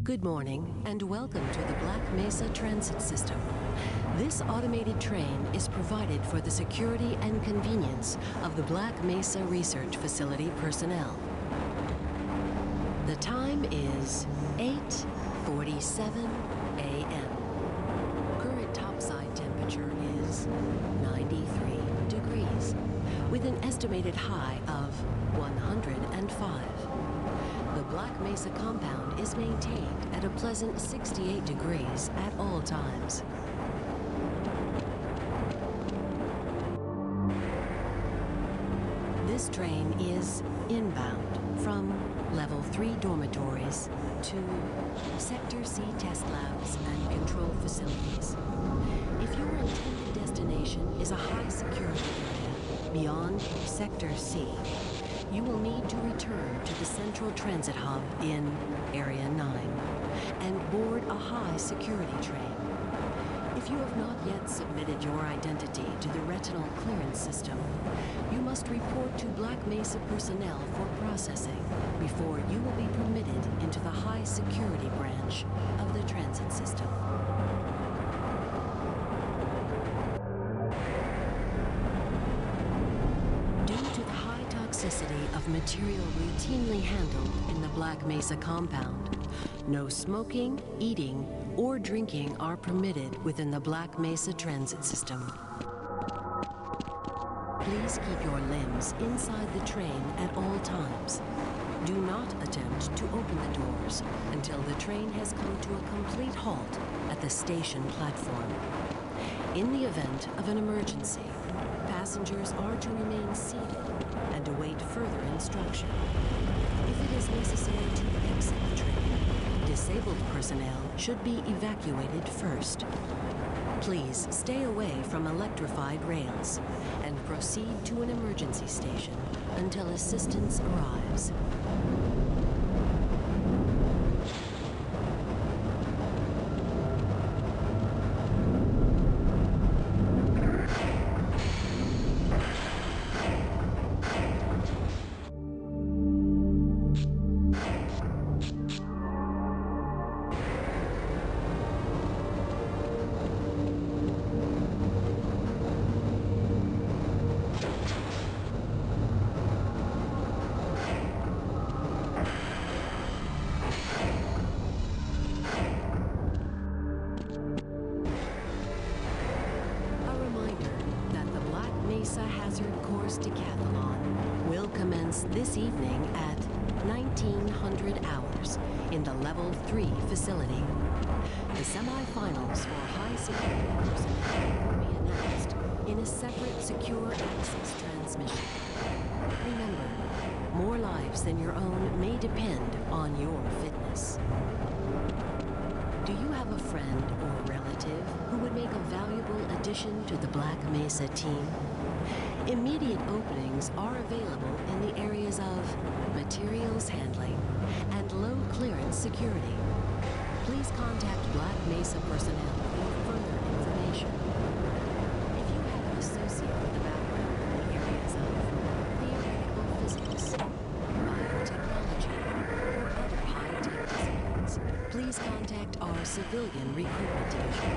Good morning, and welcome to the Black Mesa Transit System. This automated train is provided for the security and convenience of the Black Mesa Research Facility personnel. The time is 8:47 a.m. Current topside temperature is 93 degrees, with an estimated high of 105. The Black Mesa compound is maintained at a pleasant 68 degrees at all times. This train is inbound from Level 3 dormitories to Sector C test labs and control facilities. If your intended destination is a high security area beyond Sector C, you will need to return to the Central Transit Hub in Area 9 and board a high security train. If you have not yet submitted your identity to the retinal clearance system, you must report to Black Mesa personnel for processing before you will be permitted into the high security branch of the transit system. Of material routinely handled in the Black Mesa compound, no smoking, eating, or drinking are permitted within the Black Mesa transit system. Please keep your limbs inside the train at all times. Do not attempt to open the doors until the train has come to a complete halt at the station platform. In the event of an emergency, passengers are to remain seated and await further instruction. If it is necessary to exit the train, disabled personnel should be evacuated first. Please stay away from electrified rails and proceed to an emergency station until assistance arrives. Hazard Course Decathlon will commence this evening at 1900 hours in the Level 3 facility. The semifinals for high security personnel will be announced in a separate secure access transmission. Remember, more lives than your own may depend on your fitness. Do you have a friend or relative who would make a valuable addition to the Black Mesa team? Immediate openings are available in the areas of materials handling and low clearance security. Please contact Black Mesa personnel for further information. If you have an associate with a background in the areas of theoretical physics, biotechnology, or other high-tech disciplines, please contact our civilian recruitment division.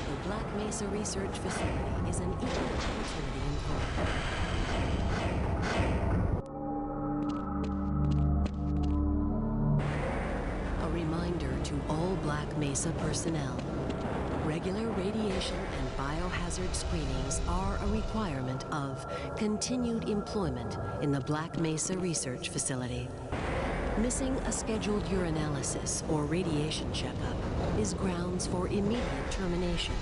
The Black Mesa Research Facility is an equal opportunity employer. A reminder to all Black Mesa personnel. Regular radiation and biohazard screenings are a requirement of continued employment in the Black Mesa Research Facility. Missing a scheduled urinalysis or radiation checkup is grounds for immediate termination.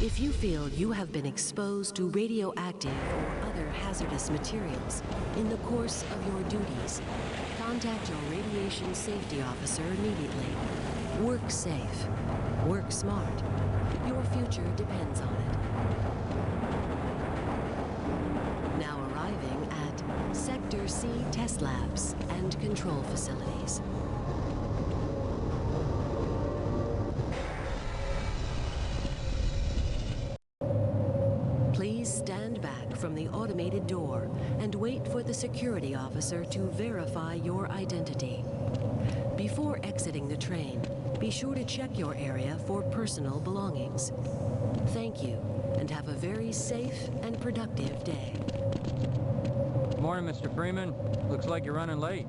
If you feel you have been exposed to radioactive or other hazardous materials in the course of your duties, contact your radiation safety officer immediately. Work safe. Work smart. Your future depends on it. Now arriving at Sector C test labs and control facilities. Please stand back from the automated door and wait for the security officer to verify your identity. Before exiting the train, be sure to check your area for personal belongings. Thank you, and have a very safe and productive day. Morning, Mr. Freeman. Looks like you're running late.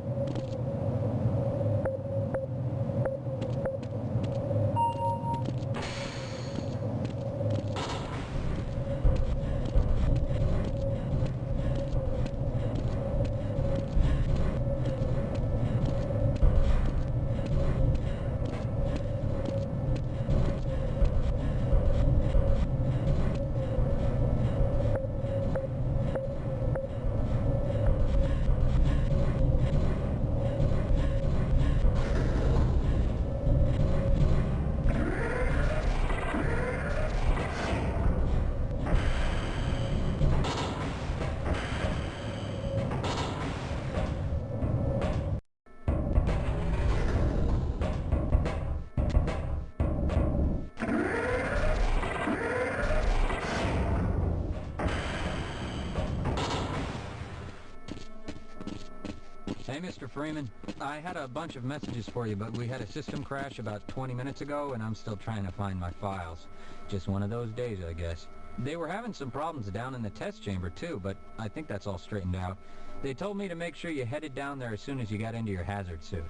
Hey, Mr. Freeman. I had a bunch of messages for you, but we had a system crash about 20 minutes ago, and I'm still trying to find my files. Just one of those days, I guess. They were having some problems down in the test chamber, too, but I think that's all straightened out. They told me to make sure you headed down there as soon as you got into your hazard suit.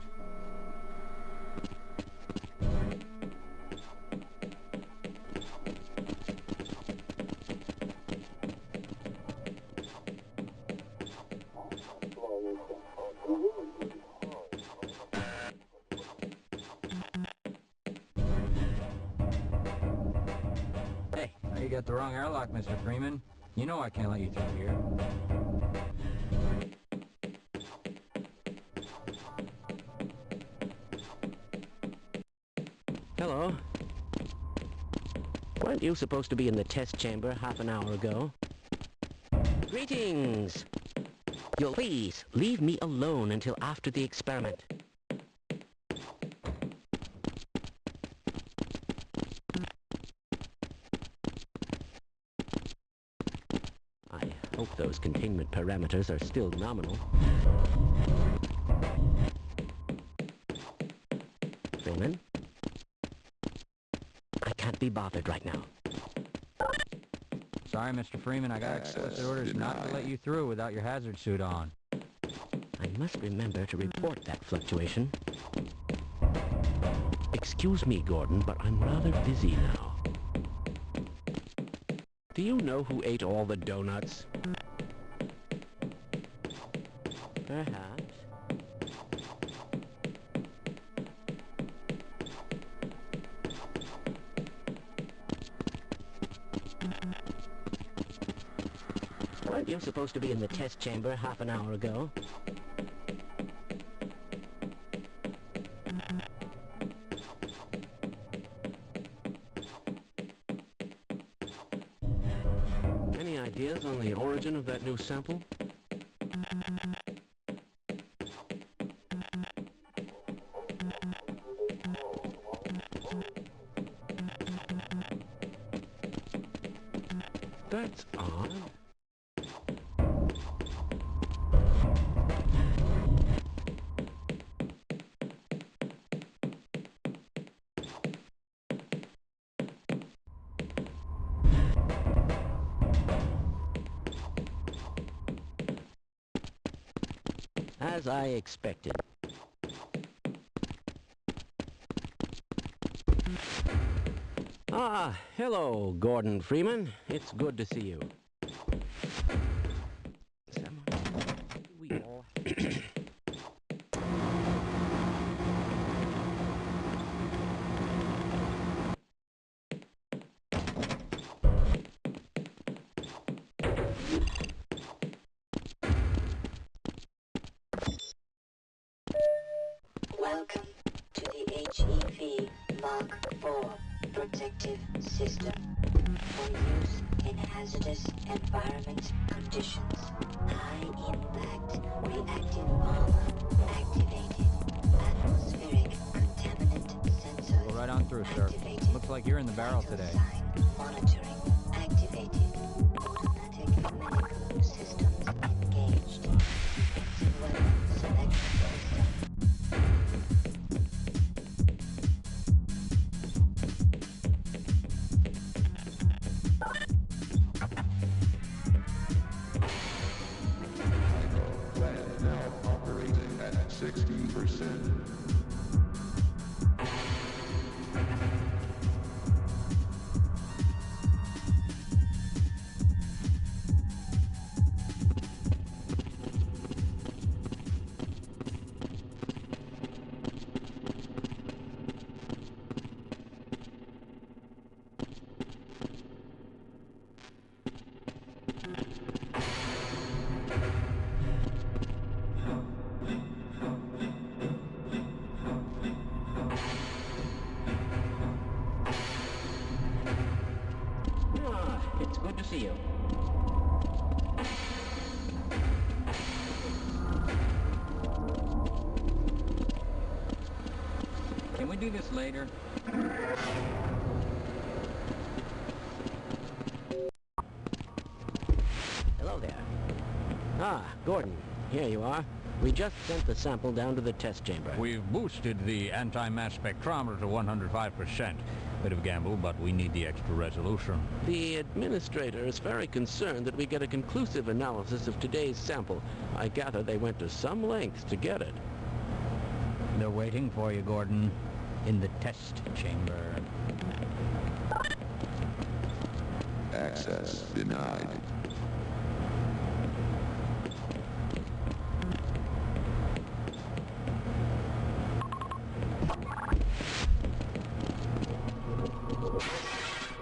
Hey, you got the wrong airlock, Mr. Freeman. You know I can't let you through here. Hello. Weren't you supposed to be in the test chamber half an hour ago? Greetings! You'll please leave me alone until after the experiment. I hope those containment parameters are still nominal. Freeman? I can't be bothered right now. Sorry, Mr. Freeman, I got explicit orders not to let you through without your hazard suit on. I must remember to report that fluctuation. Excuse me, Gordon, but I'm rather busy now. Do you know who ate all the donuts? Perhaps. Weren't you supposed to be in the test chamber half an hour ago? Any ideas on the origin of that new sample? That's odd. As I expected. Ah, hello, Gordon Freeman. It's good to see you. We all... Welcome to the HEV Mark IV protective system for use in hazardous environment conditions. High impact reactive armor activated. Atmospheric contaminant sensors. Go right on through, sir. activated. Looks like you're in the barrel Vital today. sign monitoring activated. Automatic medical systems engaged. Defensive weapon selection system. Good to see you. Can we do this later? Hello there. Ah, Gordon. Here you are. We just sent the sample down to the test chamber. We've boosted the anti-mass spectrometer to 105%. Bit of gamble, but we need the extra resolution. The administrator is very concerned that we get a conclusive analysis of today's sample. I gather they went to some lengths to get it. They're waiting for you, Gordon, in the test chamber. Access denied.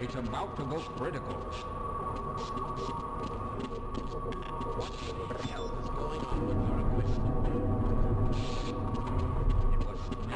It's about to go critical. What the hell is going on with your equipment? It wasn't me.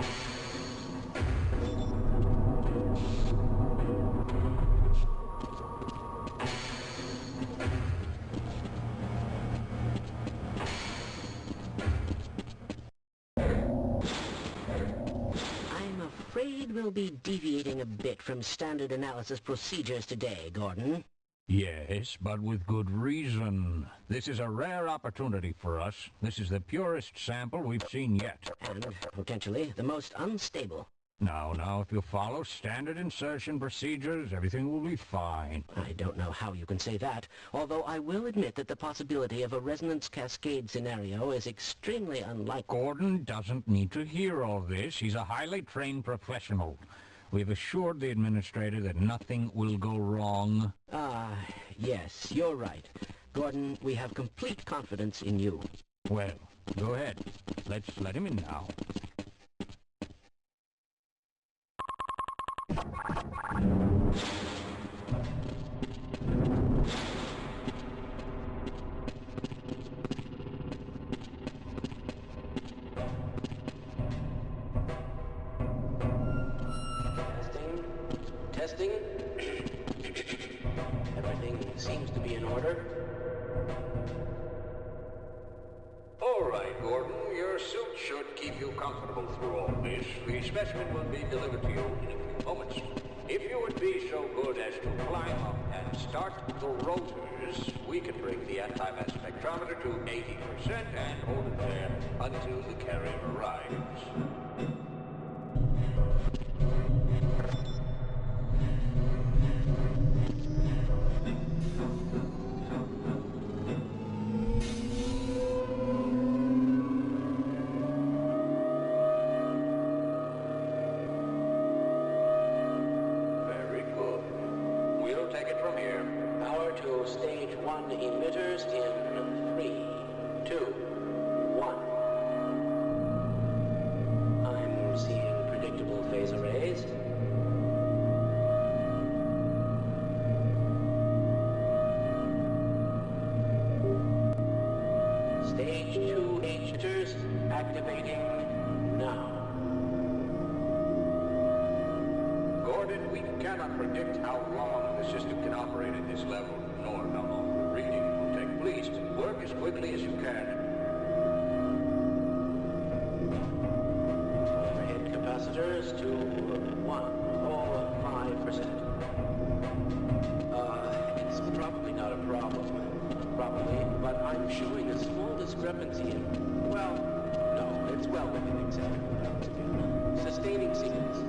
I'm afraid we'll be deviating a bit from standard analysis procedures today, Gordon. Yes, but with good reason. This is a rare opportunity for us. This is the purest sample we've seen yet. And potentially the most unstable. Now, if you follow standard insertion procedures, everything will be fine. I don't know how you can say that, although I will admit that the possibility of a resonance cascade scenario is extremely unlikely. Gordon doesn't need to hear all this. He's a highly trained professional. We've assured the administrator that nothing will go wrong. Ah, yes, you're right. Gordon, we have complete confidence in you. Well, go ahead. Let's let him in now. Testing. Everything seems to be in order. All right, Gordon. Your suit should keep you comfortable through all this. The specimen will be delivered to you in a few moments. If you would be so good as to climb up and start the rotors, we can bring the anti-mass spectrometer to 80% and hold it there until the carrier arrives. Very good. We'll take it from here. Power to stage 1 emitters in 3, 2, 1. I'm seeing predictable phase arrays. Stage 2 emitters activating now. Gordon, we cannot predict how long the system can operate at this level, nor how long the reading will take. Please, work as quickly as you can. Overhead capacitors to 105%. It's probably not a problem. Probably, but I'm showing a small discrepancy in, well, no, it's well within acceptable bounds again. Sustaining sequence.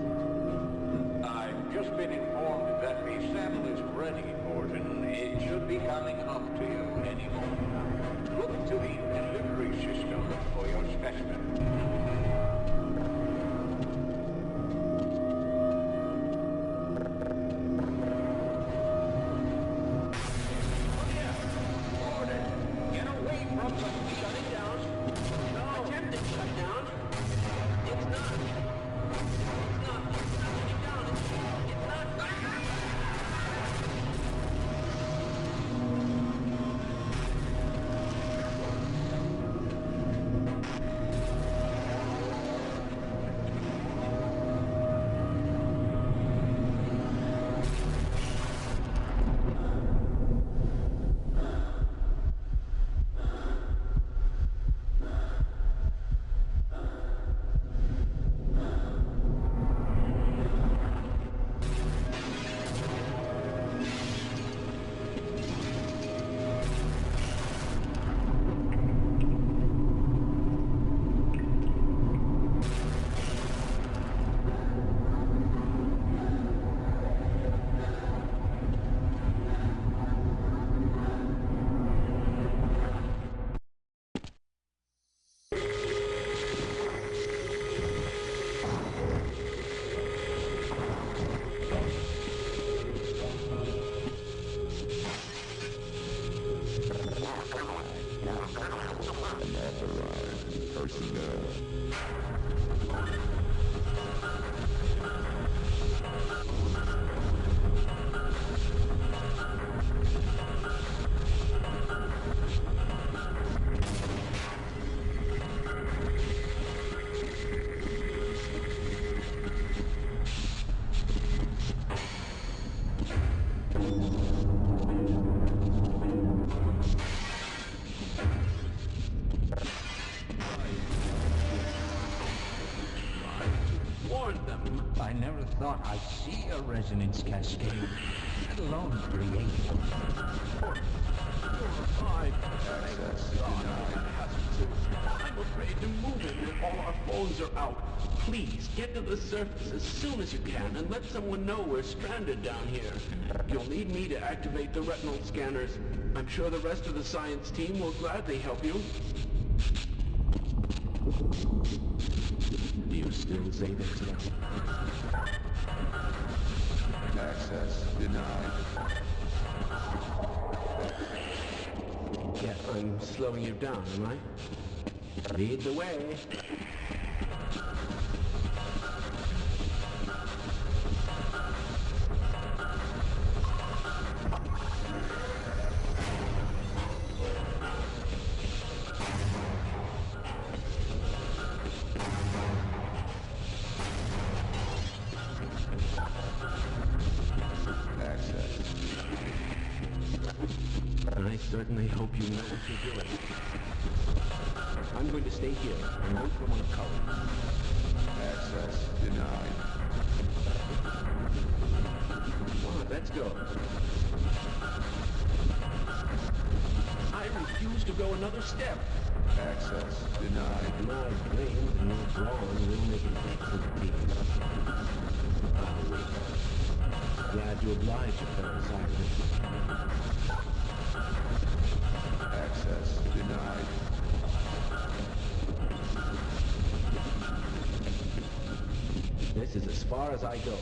I've just been informed that the sample is ready, Gordon. It should be coming up to you any moment now. Look to the delivery system for your specimen. Warn them. I never thought I'd see a resonance cascade, let alone create one. I'm afraid to move it when all our phones are out. Please, get to the surface as soon as you can and let someone know we're stranded down here. You'll need me to activate the retinal scanners. I'm sure the rest of the science team will gladly help you. Do you still say that to them? Access denied. Yeah, I'm slowing you down, am I? Lead the way. I certainly hope you know what you're doing. I'm going to stay here and wait for my colleagues. Access denied. Come on, let's go. I refuse to go another step. Access denied. My brains and your drawing will make an excellent team. I'll wait. Glad to oblige you, fellow scientists. Access denied. This is as far as I go.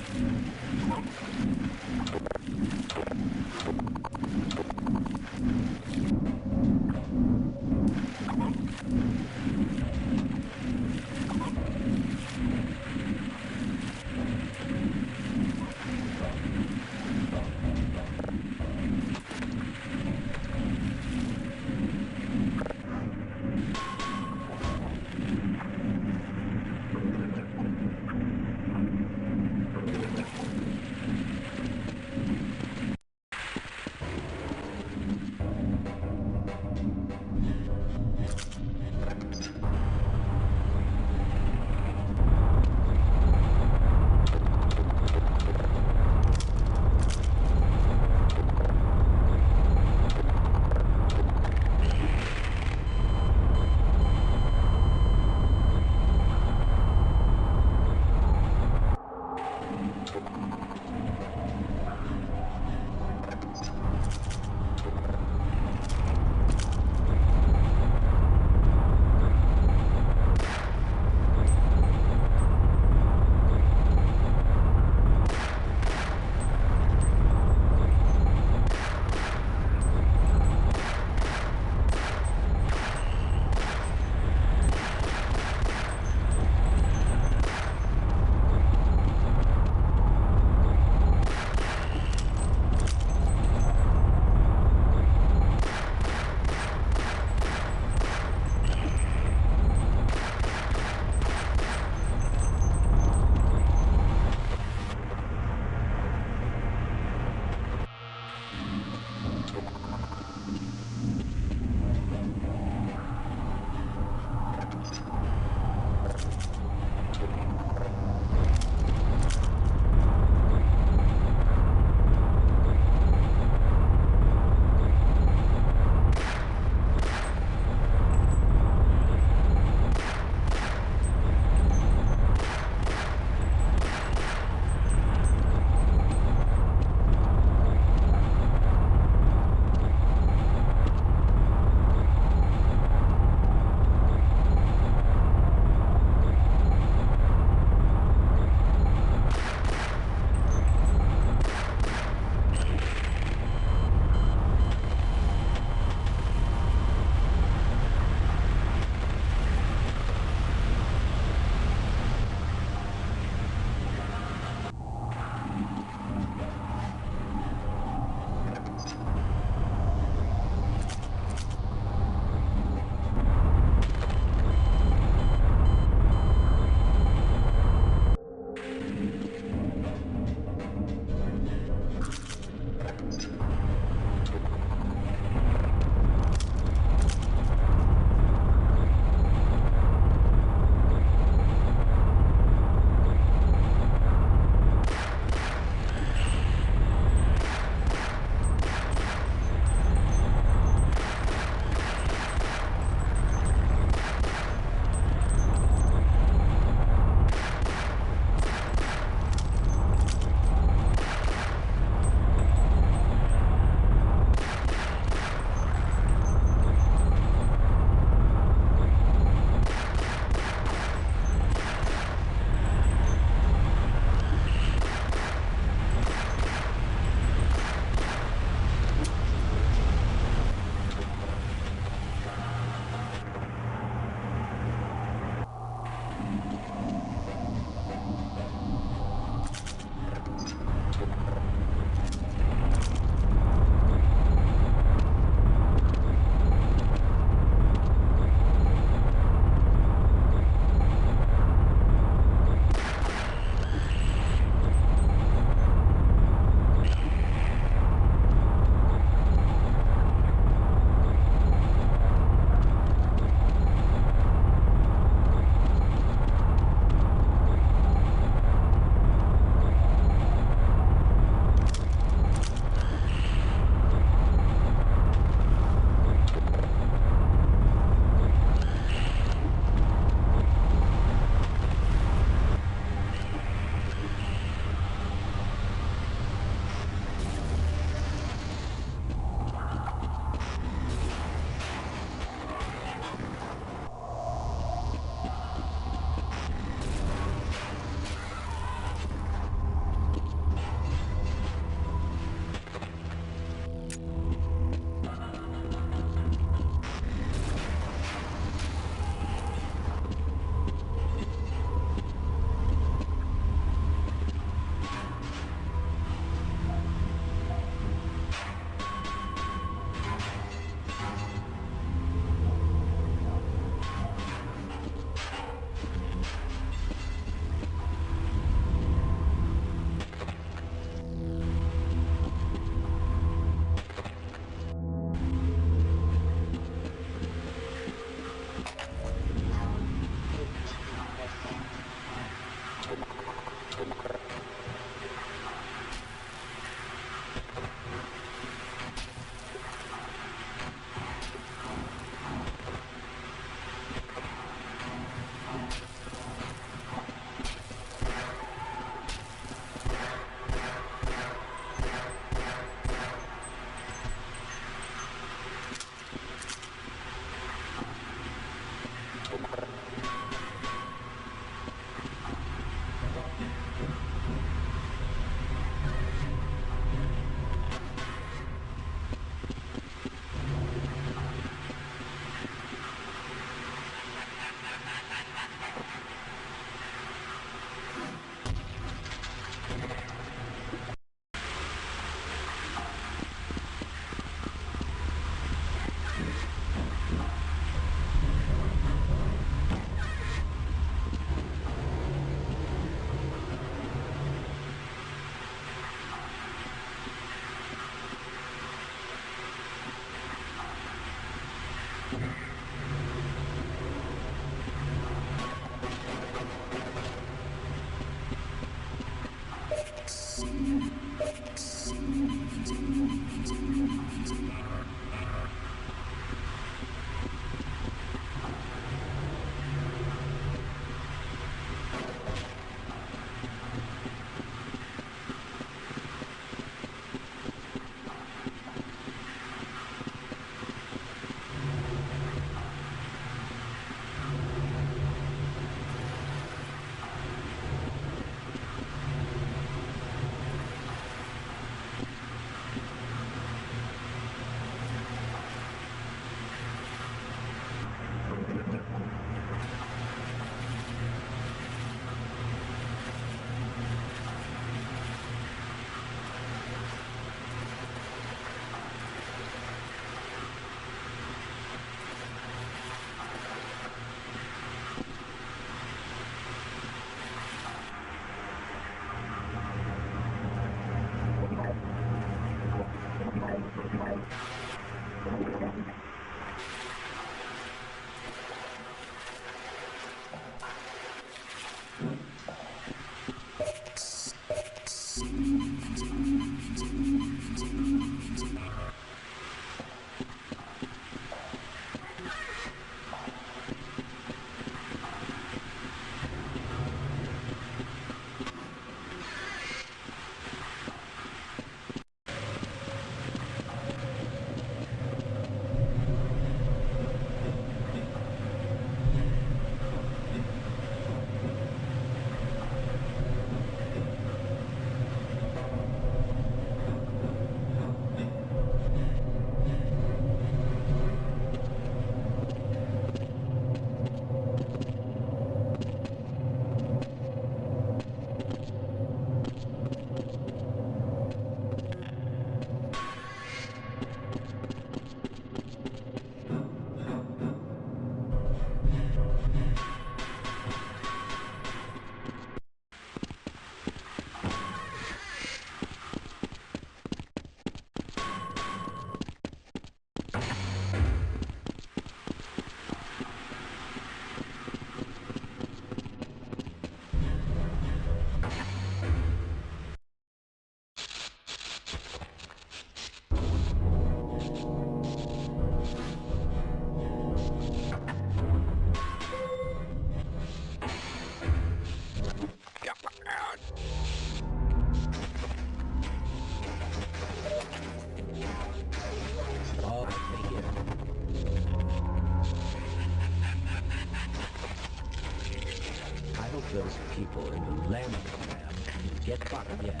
those people in the landing lab can get fucked yet.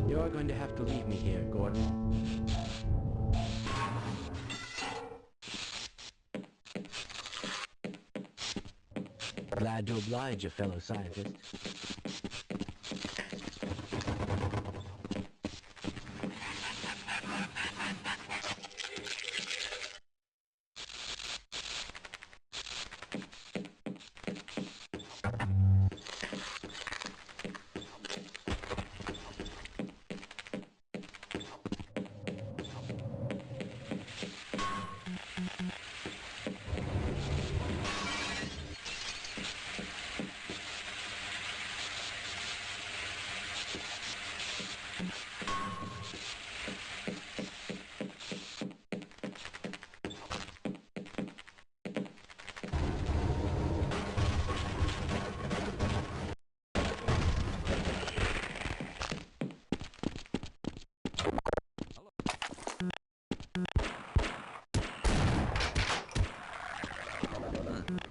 You're going to have to leave me here, Gordon. Glad to oblige a fellow scientist.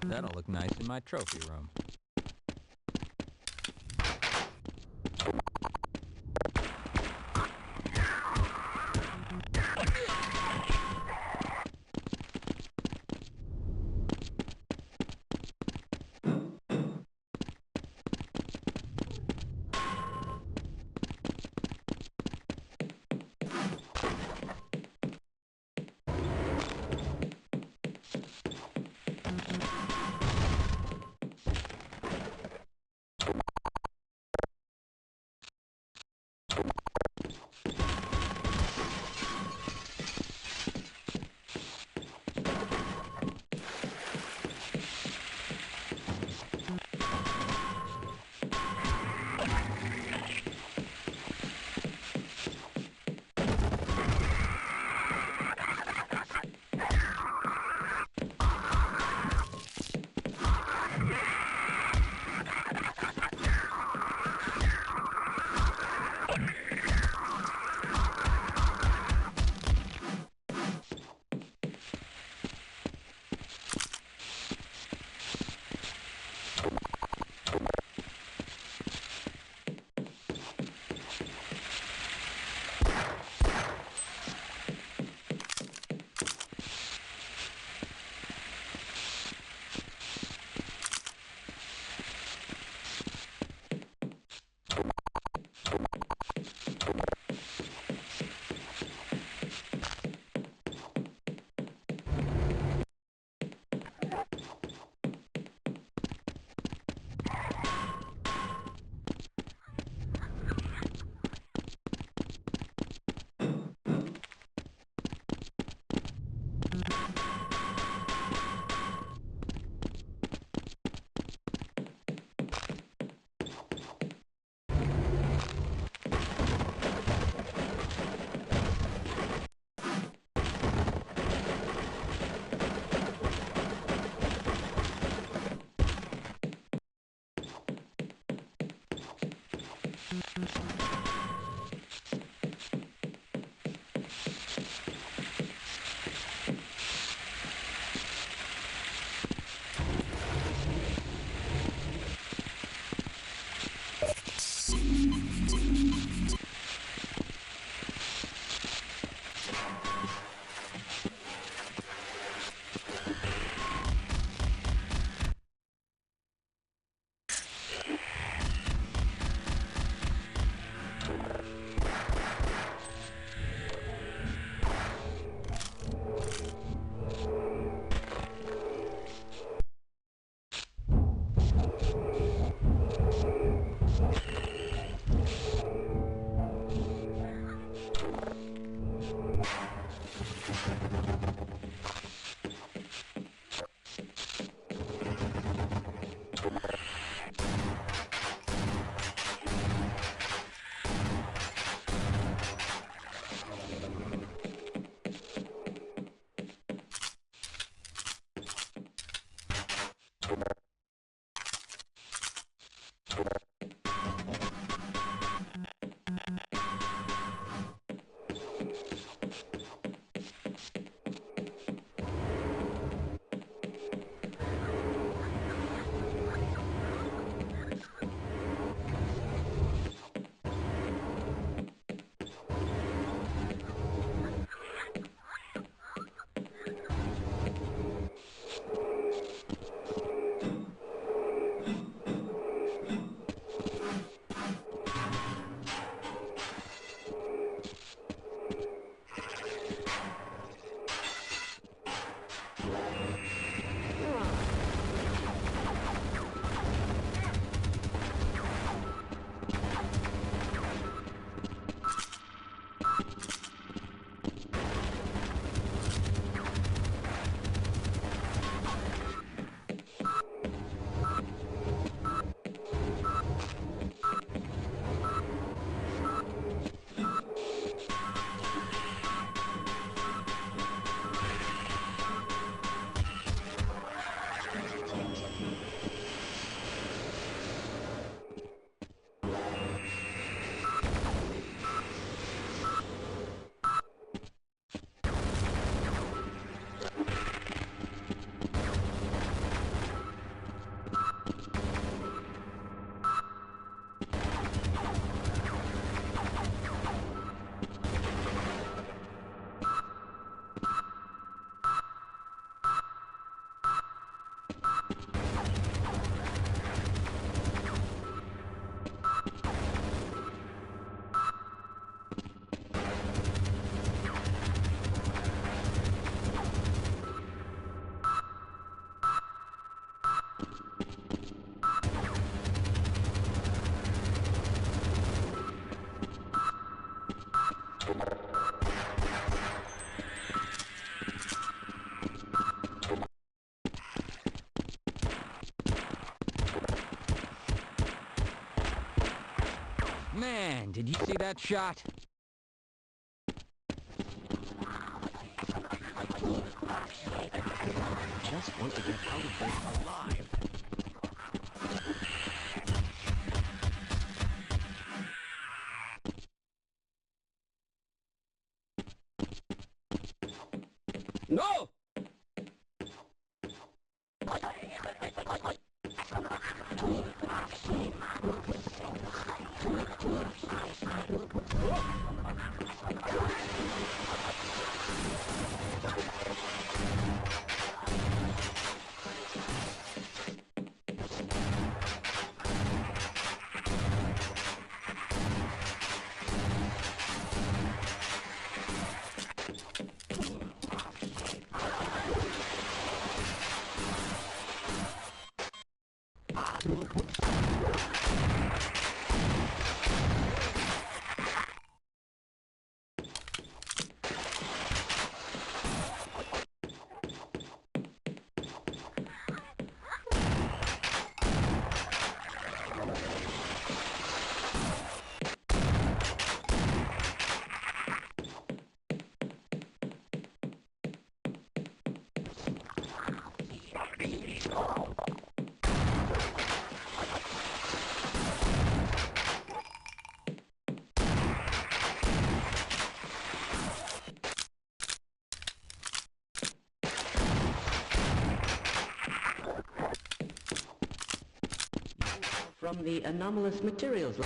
That'll look nice in my trophy room. Man, did you see that shot? Just want to get out of there alive. No! From the anomalous materials.